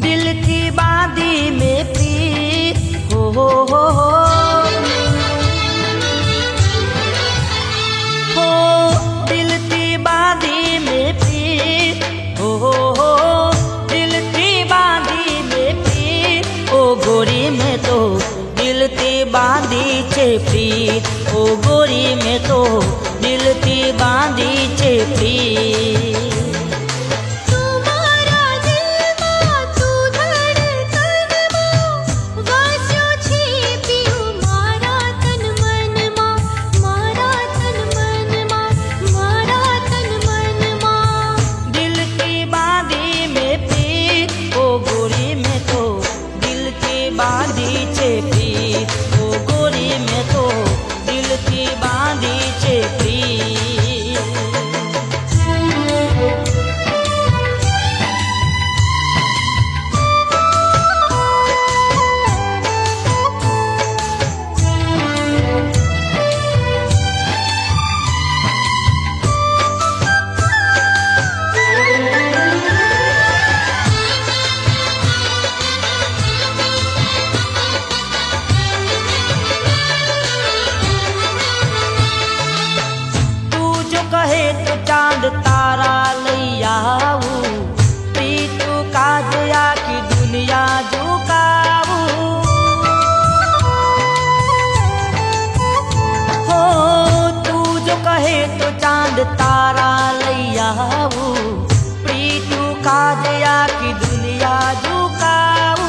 दिल थी बांधी में प्रीत हो दिल थी बांधी में प्रीत हो दिल थी बांधी में प्रीत ओ गोरी में तो दिल थी बांधी छे प्रीत ओ गोरी में तो दिल थी बांधी छे प्रीत बांधी छे प्रीत ओ गोरी में तो दिल की बांधी छे प्रीत कहे तो चांद तारा लैया प्रीत काजया की दुनिया झुकाऊ हो तू जो कहे तो चांद तारा लैया प्रीत काजया की दुनिया झुकाऊ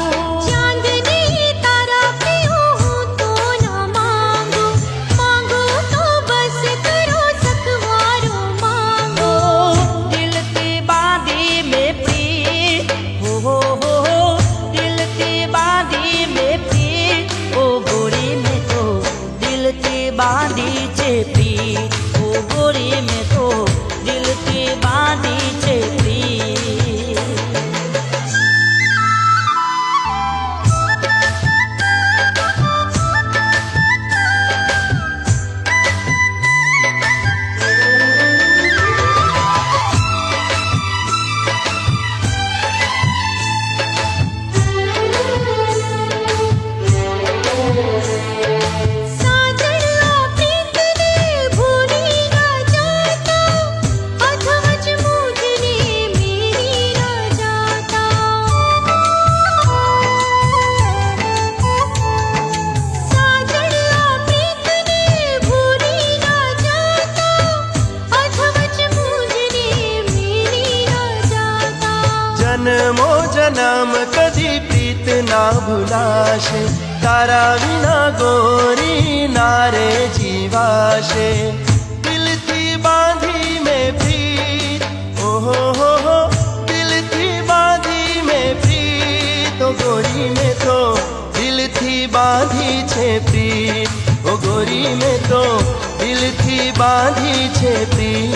बांधी छे प्रीत ओ गोरी में तो दिल की बांधी छे प्रीत जन्मो जन्म कदी प्रीत ना भूलाशे तारा विना गोरी नारे जीवाशे दिल थी बांधी में प्रीत हो दिल थी बांधी में प्रीत ओ गोरी में तो दिल थी बांधी छे प्रीत ओ गोरी में तो दिल थी बांधी छे प्रीत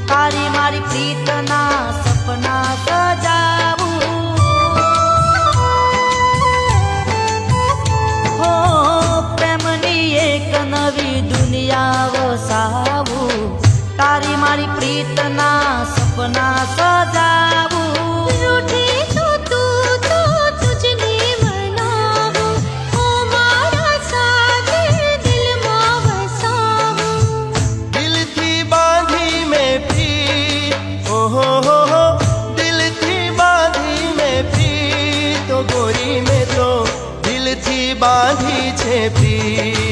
तारी मारी प्रीत ना सपना सजावू हो प्रेमनी एक नवी दुनिया वसावू तारी मारी प्रीत ना सपना सजावू गोरी में तो दिल थी बांधी छे प्रीत।